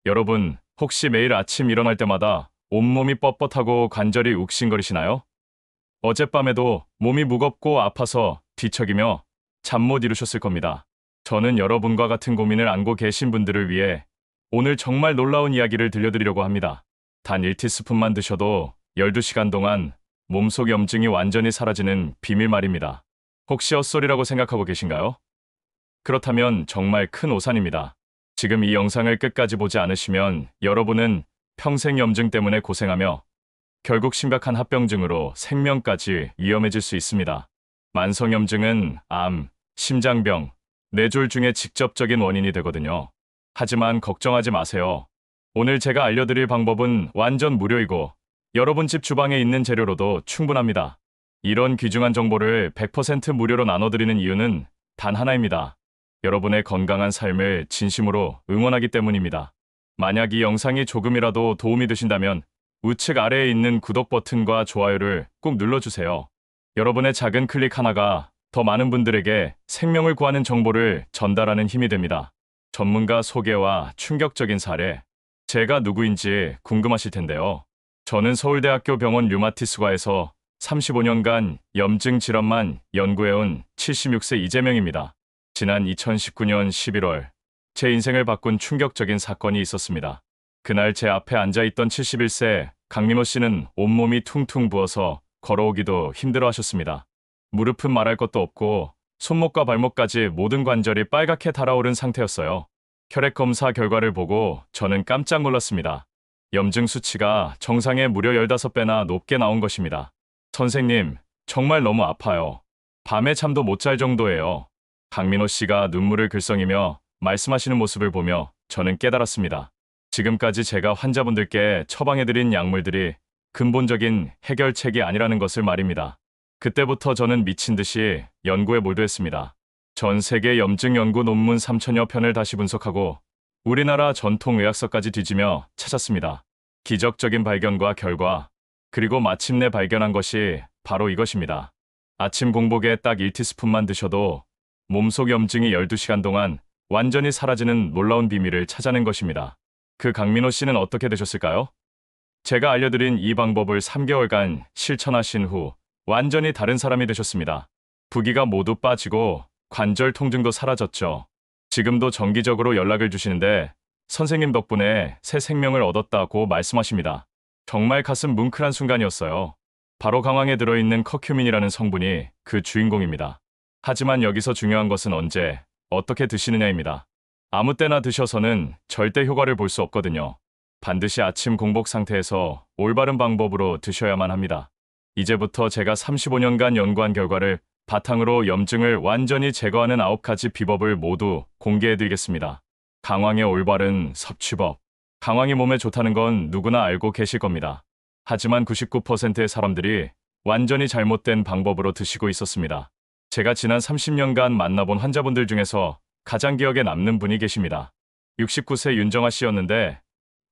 여러분, 혹시 매일 아침 일어날 때마다 온몸이 뻣뻣하고 관절이 욱신거리시나요? 어젯밤에도 몸이 무겁고 아파서 뒤척이며 잠 못 이루셨을 겁니다. 저는 여러분과 같은 고민을 안고 계신 분들을 위해 오늘 정말 놀라운 이야기를 들려드리려고 합니다. 단 1티스푼만 드셔도 12시간 동안 몸속 염증이 완전히 사라지는 비밀 말입니다. 혹시 헛소리라고 생각하고 계신가요? 그렇다면 정말 큰 오산입니다. 지금 이 영상을 끝까지 보지 않으시면 여러분은 평생 염증 때문에 고생하며 결국 심각한 합병증으로 생명까지 위험해질 수 있습니다. 만성염증은 암, 심장병, 뇌졸 중에 직접적인 원인이 되거든요. 하지만 걱정하지 마세요. 오늘 제가 알려드릴 방법은 완전 무료이고 여러분 집 주방에 있는 재료로도 충분합니다. 이런 귀중한 정보를 100% 무료로 나눠드리는 이유는 단 하나입니다. 여러분의 건강한 삶을 진심으로 응원하기 때문입니다. 만약 이 영상이 조금이라도 도움이 되신다면 우측 아래에 있는 구독 버튼과 좋아요를 꼭 눌러주세요. 여러분의 작은 클릭 하나가 더 많은 분들에게 생명을 구하는 정보를 전달하는 힘이 됩니다. 전문가 소개와 충격적인 사례, 제가 누구인지 궁금하실 텐데요. 저는 서울대학교 병원 류마티스과에서 35년간 염증 질환만 연구해온 76세 이재명입니다. 지난 2019년 11월, 제 인생을 바꾼 충격적인 사건이 있었습니다. 그날 제 앞에 앉아있던 71세 강민호 씨는 온몸이 퉁퉁 부어서 걸어오기도 힘들어 하셨습니다. 무릎은 말할 것도 없고 손목과 발목까지 모든 관절이 빨갛게 달아오른 상태였어요. 혈액 검사 결과를 보고 저는 깜짝 놀랐습니다. 염증 수치가 정상의 무려 15배나 높게 나온 것입니다. 선생님, 정말 너무 아파요. 밤에 잠도 못 잘 정도예요. 강민호 씨가 눈물을 글썽이며 말씀하시는 모습을 보며 저는 깨달았습니다. 지금까지 제가 환자분들께 처방해드린 약물들이 근본적인 해결책이 아니라는 것을 말입니다. 그때부터 저는 미친 듯이 연구에 몰두했습니다. 전 세계 염증 연구 논문 3천여 편을 다시 분석하고 우리나라 전통 의학서까지 뒤지며 찾았습니다. 기적적인 발견과 결과, 그리고 마침내 발견한 것이 바로 이것입니다. 아침 공복에 딱 1티스푼만 드셔도 몸속 염증이 12시간 동안 완전히 사라지는 놀라운 비밀을 찾아낸 것입니다. 그 강민호 씨는 어떻게 되셨을까요? 제가 알려드린 이 방법을 3개월간 실천하신 후 완전히 다른 사람이 되셨습니다. 부기가 모두 빠지고 관절 통증도 사라졌죠. 지금도 정기적으로 연락을 주시는데 선생님 덕분에 새 생명을 얻었다고 말씀하십니다. 정말 가슴 뭉클한 순간이었어요. 바로 강황에 들어있는 커큐민이라는 성분이 그 주인공입니다. 하지만 여기서 중요한 것은 언제, 어떻게 드시느냐입니다. 아무 때나 드셔서는 절대 효과를 볼 수 없거든요. 반드시 아침 공복 상태에서 올바른 방법으로 드셔야만 합니다. 이제부터 제가 35년간 연구한 결과를 바탕으로 염증을 완전히 제거하는 9가지 비법을 모두 공개해드리겠습니다. 강황의 올바른 섭취법. 강황이 몸에 좋다는 건 누구나 알고 계실 겁니다. 하지만 99%의 사람들이 완전히 잘못된 방법으로 드시고 있었습니다. 제가 지난 30년간 만나본 환자분들 중에서 가장 기억에 남는 분이 계십니다. 69세 윤정아 씨였는데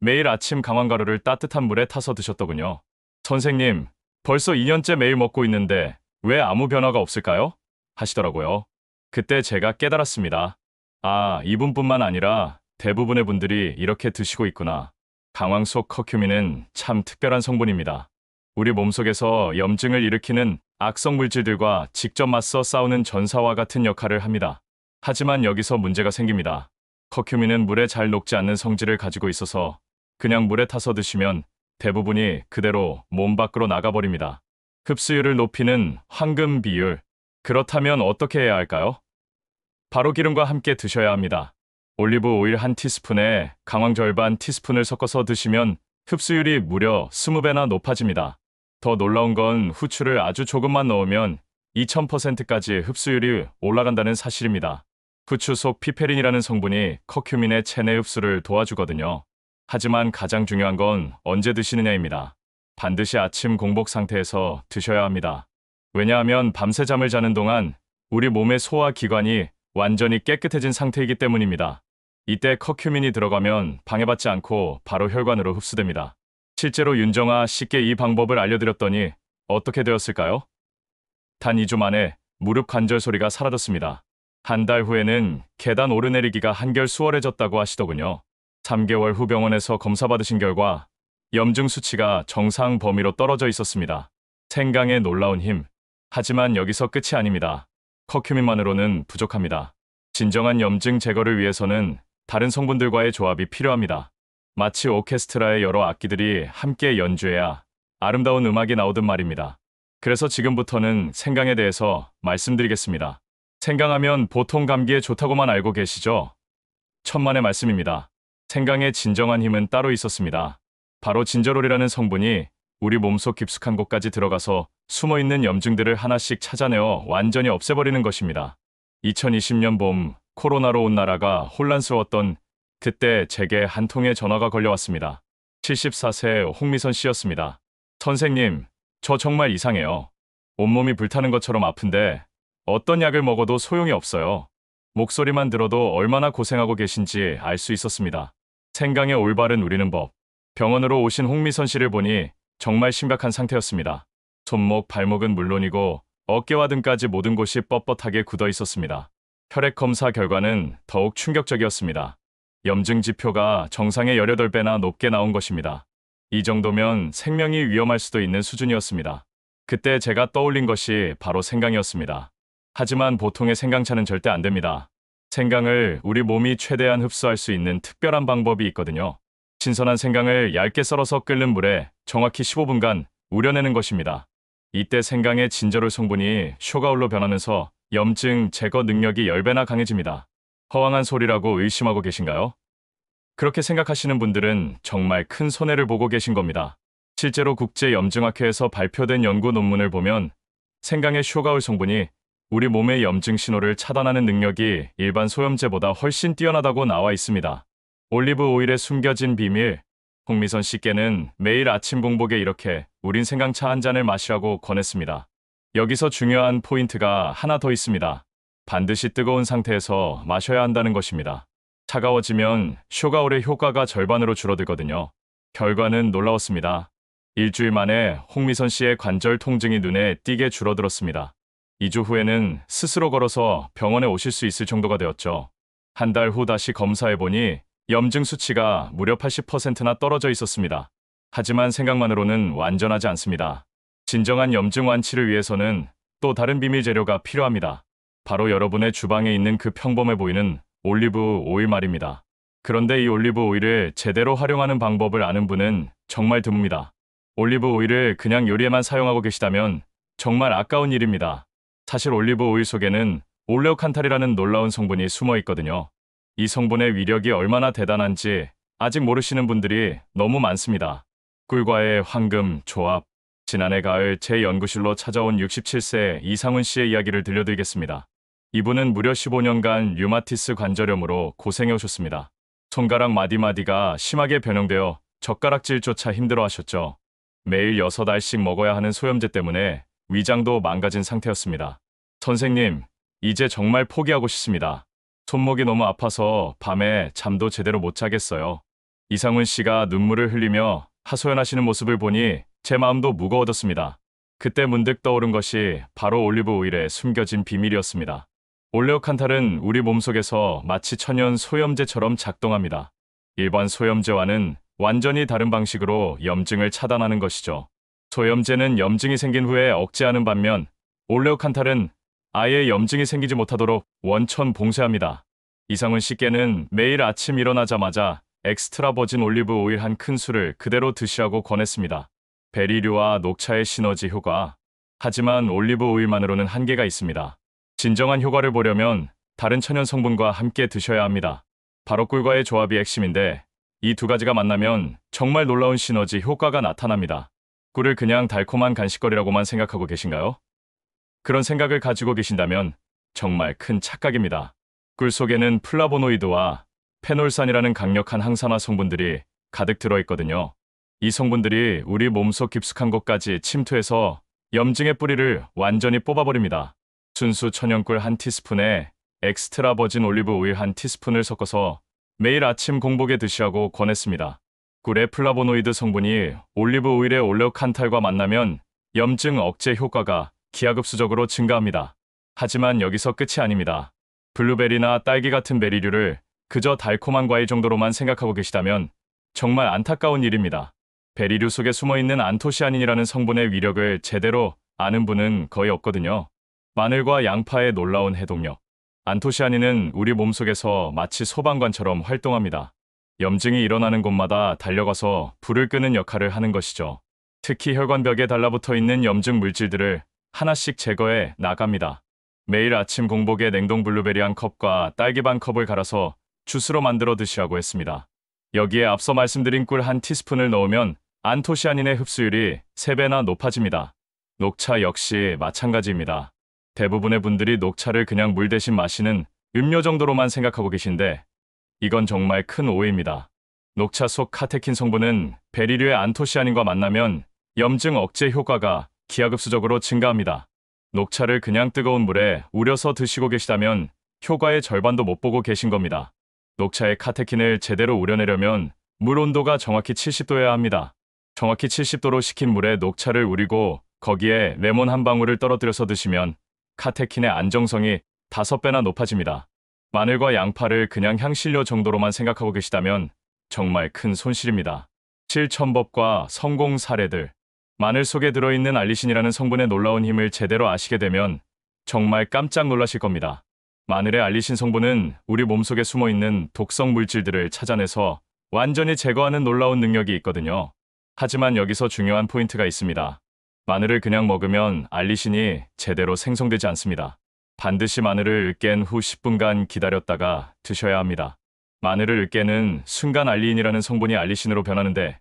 매일 아침 강황가루를 따뜻한 물에 타서 드셨더군요. 선생님, 벌써 2년째 매일 먹고 있는데 왜 아무 변화가 없을까요? 하시더라고요. 그때 제가 깨달았습니다. 아, 이분뿐만 아니라 대부분의 분들이 이렇게 드시고 있구나. 강황 속 커큐민은 참 특별한 성분입니다. 우리 몸속에서 염증을 일으키는 악성 물질들과 직접 맞서 싸우는 전사와 같은 역할을 합니다. 하지만 여기서 문제가 생깁니다. 커큐민은 물에 잘 녹지 않는 성질을 가지고 있어서 그냥 물에 타서 드시면 대부분이 그대로 몸 밖으로 나가버립니다. 흡수율을 높이는 황금 비율. 그렇다면 어떻게 해야 할까요? 바로 기름과 함께 드셔야 합니다. 올리브 오일 1티스푼에 강황 절반 티스푼을 섞어서 드시면 흡수율이 무려 20배나 높아집니다. 더 놀라운 건 후추를 아주 조금만 넣으면 2000%까지 흡수율이 올라간다는 사실입니다. 후추 속 피페린이라는 성분이 커큐민의 체내 흡수를 도와주거든요. 하지만 가장 중요한 건 언제 드시느냐입니다. 반드시 아침 공복 상태에서 드셔야 합니다. 왜냐하면 밤새 잠을 자는 동안 우리 몸의 소화 기관이 완전히 깨끗해진 상태이기 때문입니다. 이때 커큐민이 들어가면 방해받지 않고 바로 혈관으로 흡수됩니다. 실제로 윤정아 씨께 이 방법을 알려드렸더니 어떻게 되었을까요? 단 2주 만에 무릎 관절 소리가 사라졌습니다. 한 달 후에는 계단 오르내리기가 한결 수월해졌다고 하시더군요. 3개월 후 병원에서 검사받으신 결과 염증 수치가 정상 범위로 떨어져 있었습니다. 생강의 놀라운 힘. 하지만 여기서 끝이 아닙니다. 커큐민만으로는 부족합니다. 진정한 염증 제거를 위해서는 다른 성분들과의 조합이 필요합니다. 마치 오케스트라의 여러 악기들이 함께 연주해야 아름다운 음악이 나오듯 말입니다. 그래서 지금부터는 생강에 대해서 말씀드리겠습니다. 생강하면 보통 감기에 좋다고만 알고 계시죠? 천만의 말씀입니다. 생강의 진정한 힘은 따로 있었습니다. 바로 진저롤이라는 성분이 우리 몸속 깊숙한 곳까지 들어가서 숨어있는 염증들을 하나씩 찾아내어 완전히 없애버리는 것입니다. 2020년 봄 코로나로 온 나라가 혼란스러웠던 그때 제게 한 통의 전화가 걸려왔습니다. 74세 홍미선 씨였습니다. 선생님, 저 정말 이상해요. 온몸이 불타는 것처럼 아픈데 어떤 약을 먹어도 소용이 없어요. 목소리만 들어도 얼마나 고생하고 계신지 알 수 있었습니다. 생강의 올바른 우리는 법. 병원으로 오신 홍미선 씨를 보니 정말 심각한 상태였습니다. 손목, 발목은 물론이고 어깨와 등까지 모든 곳이 뻣뻣하게 굳어 있었습니다. 혈액 검사 결과는 더욱 충격적이었습니다. 염증 지표가 정상의 18배나 높게 나온 것입니다. 이 정도면 생명이 위험할 수도 있는 수준이었습니다. 그때 제가 떠올린 것이 바로 생강이었습니다. 하지만 보통의 생강차는 절대 안 됩니다. 생강을 우리 몸이 최대한 흡수할 수 있는 특별한 방법이 있거든요. 신선한 생강을 얇게 썰어서 끓는 물에 정확히 15분간 우려내는 것입니다. 이때 생강의 진저롤 성분이 쇼가울로 변하면서 염증 제거 능력이 10배나 강해집니다. 허황한 소리라고 의심하고 계신가요? 그렇게 생각하시는 분들은 정말 큰 손해를 보고 계신 겁니다. 실제로 국제염증학회에서 발표된 연구 논문을 보면 생강의 쇼가울 성분이 우리 몸의 염증 신호를 차단하는 능력이 일반 소염제보다 훨씬 뛰어나다고 나와 있습니다. 올리브 오일에 숨겨진 비밀. 홍미선 씨께는 매일 아침 공복에 이렇게 우린 생강차 한 잔을 마시라고 권했습니다. 여기서 중요한 포인트가 하나 더 있습니다. 반드시 뜨거운 상태에서 마셔야 한다는 것입니다. 차가워지면 쇼가울의 효과가 절반으로 줄어들거든요. 결과는 놀라웠습니다. 일주일 만에 홍미선 씨의 관절 통증이 눈에 띄게 줄어들었습니다. 2주 후에는 스스로 걸어서 병원에 오실 수 있을 정도가 되었죠. 한 달 후 다시 검사해보니 염증 수치가 무려 80%나 떨어져 있었습니다. 하지만 생각만으로는 완전하지 않습니다. 진정한 염증 완치를 위해서는 또 다른 비밀 재료가 필요합니다. 바로 여러분의 주방에 있는 그 평범해 보이는 올리브 오일 말입니다. 그런데 이 올리브 오일을 제대로 활용하는 방법을 아는 분은 정말 드뭅니다. 올리브 오일을 그냥 요리에만 사용하고 계시다면 정말 아까운 일입니다. 사실 올리브 오일 속에는 올레오칸탈이라는 놀라운 성분이 숨어 있거든요. 이 성분의 위력이 얼마나 대단한지 아직 모르시는 분들이 너무 많습니다. 꿀과의 황금 조합. 지난해 가을 제 연구실로 찾아온 67세 이상훈 씨의 이야기를 들려드리겠습니다. 이분은 무려 15년간 류마티스 관절염으로 고생해 오셨습니다. 손가락 마디마디가 심하게 변형되어 젓가락질조차 힘들어하셨죠. 매일 6알씩 먹어야 하는 소염제 때문에 위장도 망가진 상태였습니다. 선생님, 이제 정말 포기하고 싶습니다. 손목이 너무 아파서 밤에 잠도 제대로 못 자겠어요. 이상훈 씨가 눈물을 흘리며 하소연하시는 모습을 보니 제 마음도 무거워졌습니다. 그때 문득 떠오른 것이 바로 올리브 오일에 숨겨진 비밀이었습니다. 올레오칸탈은 우리 몸속에서 마치 천연 소염제처럼 작동합니다. 일반 소염제와는 완전히 다른 방식으로 염증을 차단하는 것이죠. 소염제는 염증이 생긴 후에 억제하는 반면 올레오칸탈은 아예 염증이 생기지 못하도록 원천 봉쇄합니다. 이상훈 씨께는 매일 아침 일어나자마자 엑스트라 버진 올리브 오일 한 큰술을 그대로 드시라고 권했습니다. 베리류와 녹차의 시너지 효과. 하지만 올리브 오일만으로는 한계가 있습니다. 진정한 효과를 보려면 다른 천연 성분과 함께 드셔야 합니다. 바로 꿀과의 조합이 핵심인데 이 두 가지가 만나면 정말 놀라운 시너지 효과가 나타납니다. 꿀을 그냥 달콤한 간식거리라고만 생각하고 계신가요? 그런 생각을 가지고 계신다면 정말 큰 착각입니다. 꿀 속에는 플라보노이드와 페놀산이라는 강력한 항산화 성분들이 가득 들어있거든요. 이 성분들이 우리 몸속 깊숙한 곳까지 침투해서 염증의 뿌리를 완전히 뽑아버립니다. 순수 천연꿀 한 티스푼에 엑스트라 버진 올리브 오일 한 티스푼을 섞어서 매일 아침 공복에 드시라고 권했습니다. 꿀의 플라보노이드 성분이 올리브 오일의 올레오칸탈과 만나면 염증 억제 효과가 기하급수적으로 증가합니다. 하지만 여기서 끝이 아닙니다. 블루베리나 딸기 같은 베리류를 그저 달콤한 과일 정도로만 생각하고 계시다면 정말 안타까운 일입니다. 베리류 속에 숨어있는 안토시아닌이라는 성분의 위력을 제대로 아는 분은 거의 없거든요. 마늘과 양파의 놀라운 해독력. 안토시아닌은 우리 몸속에서 마치 소방관처럼 활동합니다. 염증이 일어나는 곳마다 달려가서 불을 끄는 역할을 하는 것이죠. 특히 혈관벽에 달라붙어 있는 염증 물질들을 하나씩 제거해 나갑니다. 매일 아침 공복에 냉동 블루베리 한 컵과 딸기 반 컵을 갈아서 주스로 만들어 드시라고 했습니다. 여기에 앞서 말씀드린 꿀 한 티스푼을 넣으면 안토시아닌의 흡수율이 3배나 높아집니다. 녹차 역시 마찬가지입니다. 대부분의 분들이 녹차를 그냥 물 대신 마시는 음료 정도로만 생각하고 계신데 이건 정말 큰 오해입니다. 녹차 속 카테킨 성분은 베리류의 안토시아닌과 만나면 염증 억제 효과가 기하급수적으로 증가합니다. 녹차를 그냥 뜨거운 물에 우려서 드시고 계시다면 효과의 절반도 못 보고 계신 겁니다. 녹차의 카테킨을 제대로 우려내려면 물 온도가 정확히 70도여야 합니다. 정확히 70도로 식힌 물에 녹차를 우리고 거기에 레몬 한 방울을 떨어뜨려서 드시면 카테킨의 안정성이 5배나 높아집니다. 마늘과 양파를 그냥 향신료 정도로만 생각하고 계시다면 정말 큰 손실입니다. 실천법과 성공 사례들. 마늘 속에 들어있는 알리신이라는 성분의 놀라운 힘을 제대로 아시게 되면 정말 깜짝 놀라실 겁니다. 마늘의 알리신 성분은 우리 몸속에 숨어있는 독성 물질들을 찾아내서 완전히 제거하는 놀라운 능력이 있거든요. 하지만 여기서 중요한 포인트가 있습니다. 마늘을 그냥 먹으면 알리신이 제대로 생성되지 않습니다. 반드시 마늘을 깬 후 10분간 기다렸다가 드셔야 합니다. 마늘을 깨는 순간 알리인이라는 성분이 알리신으로 변하는데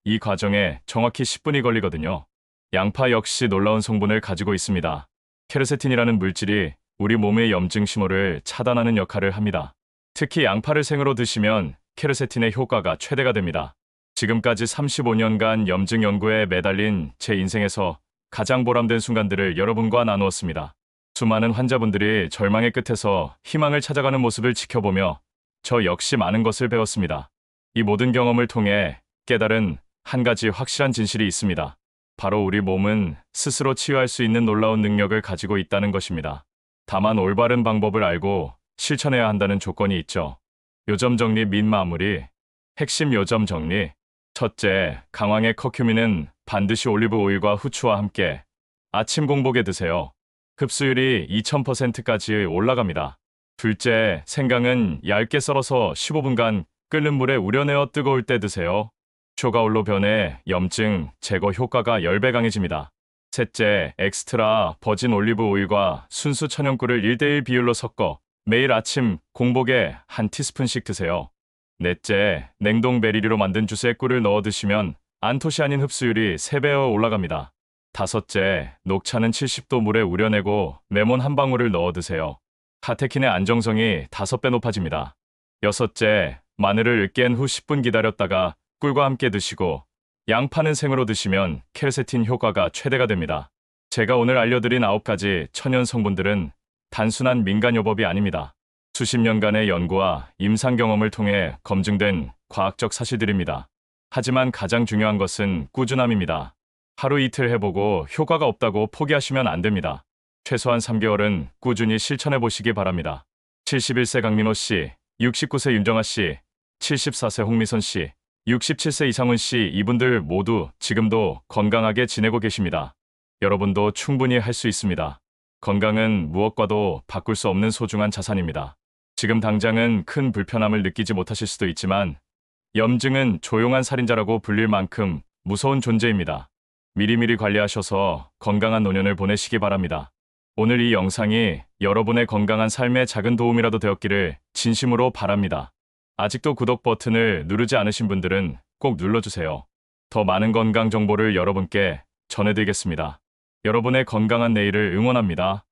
이 과정에 정확히 10분이 걸리거든요. 양파 역시 놀라운 성분을 가지고 있습니다. 케르세틴이라는 물질이 우리 몸의 염증 신호를 차단하는 역할을 합니다. 특히 양파를 생으로 드시면 케르세틴의 효과가 최대가 됩니다. 지금까지 35년간 염증 연구에 매달린 제 인생에서 가장 보람된 순간들을 여러분과 나누었습니다. 수많은 환자분들이 절망의 끝에서 희망을 찾아가는 모습을 지켜보며 저 역시 많은 것을 배웠습니다. 이 모든 경험을 통해 깨달은 한 가지 확실한 진실이 있습니다. 바로 우리 몸은 스스로 치유할 수 있는 놀라운 능력을 가지고 있다는 것입니다. 다만 올바른 방법을 알고 실천해야 한다는 조건이 있죠. 요점 정리 및 마무리. 핵심 요점 정리. 첫째, 강황의 커큐민은 반드시 올리브 오일과 후추와 함께 아침 공복에 드세요. 흡수율이 2000%까지 올라갑니다. 둘째, 생강은 얇게 썰어서 15분간 끓는 물에 우려내어 뜨거울 때 드세요. 초가올로 변해 염증 제거 효과가 10배 강해집니다. 셋째, 엑스트라 버진 올리브 오일과 순수 천연꿀을 1:1 비율로 섞어 매일 아침 공복에 한 티스푼씩 드세요. 넷째, 냉동 베리류로 만든 주스에 꿀을 넣어 드시면 안토시아닌 흡수율이 3배어 올라갑니다. 다섯째, 녹차는 70도 물에 우려내고 레몬 한 방울을 넣어 드세요. 카테킨의 안정성이 5배 높아집니다. 여섯째, 마늘을 깬 후 10분 기다렸다가 꿀과 함께 드시고 양파는 생으로 드시면 케르세틴 효과가 최대가 됩니다. 제가 오늘 알려드린 9가지 천연 성분들은 단순한 민간요법이 아닙니다. 수십 년간의 연구와 임상 경험을 통해 검증된 과학적 사실들입니다. 하지만 가장 중요한 것은 꾸준함입니다. 하루 이틀 해보고 효과가 없다고 포기하시면 안 됩니다. 최소한 3개월은 꾸준히 실천해 보시기 바랍니다. 71세 강민호 씨, 69세 윤정아 씨, 74세 홍미선 씨, 67세 이상훈 씨, 이분들 모두 지금도 건강하게 지내고 계십니다. 여러분도 충분히 할 수 있습니다. 건강은 무엇과도 바꿀 수 없는 소중한 자산입니다. 지금 당장은 큰 불편함을 느끼지 못하실 수도 있지만 염증은 조용한 살인자라고 불릴 만큼 무서운 존재입니다. 미리미리 관리하셔서 건강한 노년을 보내시기 바랍니다. 오늘 이 영상이 여러분의 건강한 삶에 작은 도움이라도 되었기를 진심으로 바랍니다. 아직도 구독 버튼을 누르지 않으신 분들은 꼭 눌러주세요. 더 많은 건강 정보를 여러분께 전해드리겠습니다. 여러분의 건강한 내일을 응원합니다.